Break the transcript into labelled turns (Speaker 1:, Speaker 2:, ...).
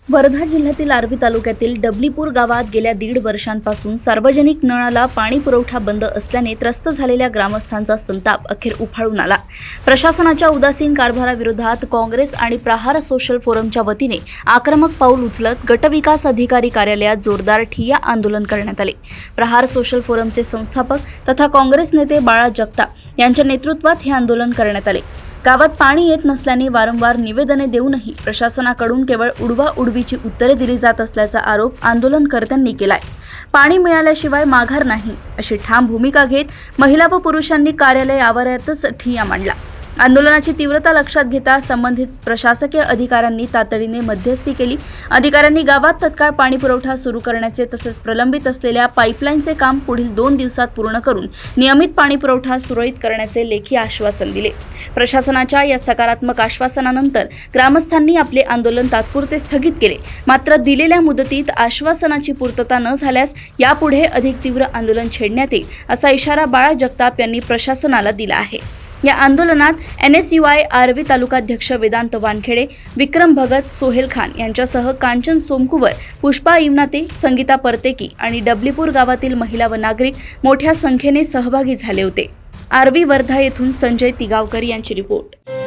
Speaker 1: वर्धा जिल्ह्यातील आर्वी तालुक्यातील डबलीपूर गावात गेल्या 1.5 वर्षांपासून सार्वजनिक नळाला पाणी पुरवठा बंद असल्याने त्रस्त झालेल्या ग्रामस्थांचा संताप अखेर उफाळून आला। प्रशासनाच्या उदासीन कारभाराविरोधात काँग्रेस आणि प्रहार सोशल फोरमच्या वतीने आक्रमक पाऊल उचलत गटविकास अधिकारी कार्यालयात जोरदार ठिय्या आंदोलन करण्यात आले। प्रहार सोशल फोरमचे संस्थापक तथा काँग्रेस नेते बाळा जगताप यांच्या नेतृत्वात हे आंदोलन करण्यात आले। गावात पाणी येत नसल्याने वारंवार निवेदने देऊनही प्रशासनाकडून केवळ उडवाउडवीची उत्तरे दिली जात असल्याचा आरोप आंदोलनकर्त्यांनी केलाय। पाणी मिळाल्याशिवाय माघार नाही अशी ठाम भूमिका घेत महिला व पुरुषांनी कार्यालय आवारातच ठिय्या मांडला। आंदोलनाची तीव्रता लक्षात घेता संबंधित प्रशासकीय अधिकाऱ्यांनी तातडीने मध्यस्थी केली। अधिकाऱ्यांनी गावात तत्काळ पाणी पुरवठा सुरू करण्याचे तसेच प्रलंबित असलेल्या पाईपलाईनचे काम पुढील 2 दिवसात पूर्ण करून नियमित पाणी पुरवठा सुरळीत करण्याचे लेखी आश्वासन दिले। प्रशासनाच्या या सकारात्मक आश्वासनानंतर ग्रामस्थांनी आपले आंदोलन तात्पुरते स्थगित केले। मात्र दिलेल्या मुदतीत आश्वासनाची पूर्तता न झाल्यास यापुढे अधिक तीव्र आंदोलन छेडण्यात येईल असा इशारा बाळा जगताप यांनी प्रशासनाला दिला आहे। या आंदोलनात NSUI आर्वी तालुकाध्यक्ष वेदांत वानखेडे, विक्रम भगत, सोहेल खान यांच्यासह कांचन सोमकुवर, पुष्पा इवनाते, संगीता परतेकी आणि डबलीपूर गावातील महिला व नागरिक मोठ्या संख्येने सहभागी झाले होते। आर्वी वर्धा येथून संजय तिगावकर यांची रिपोर्ट।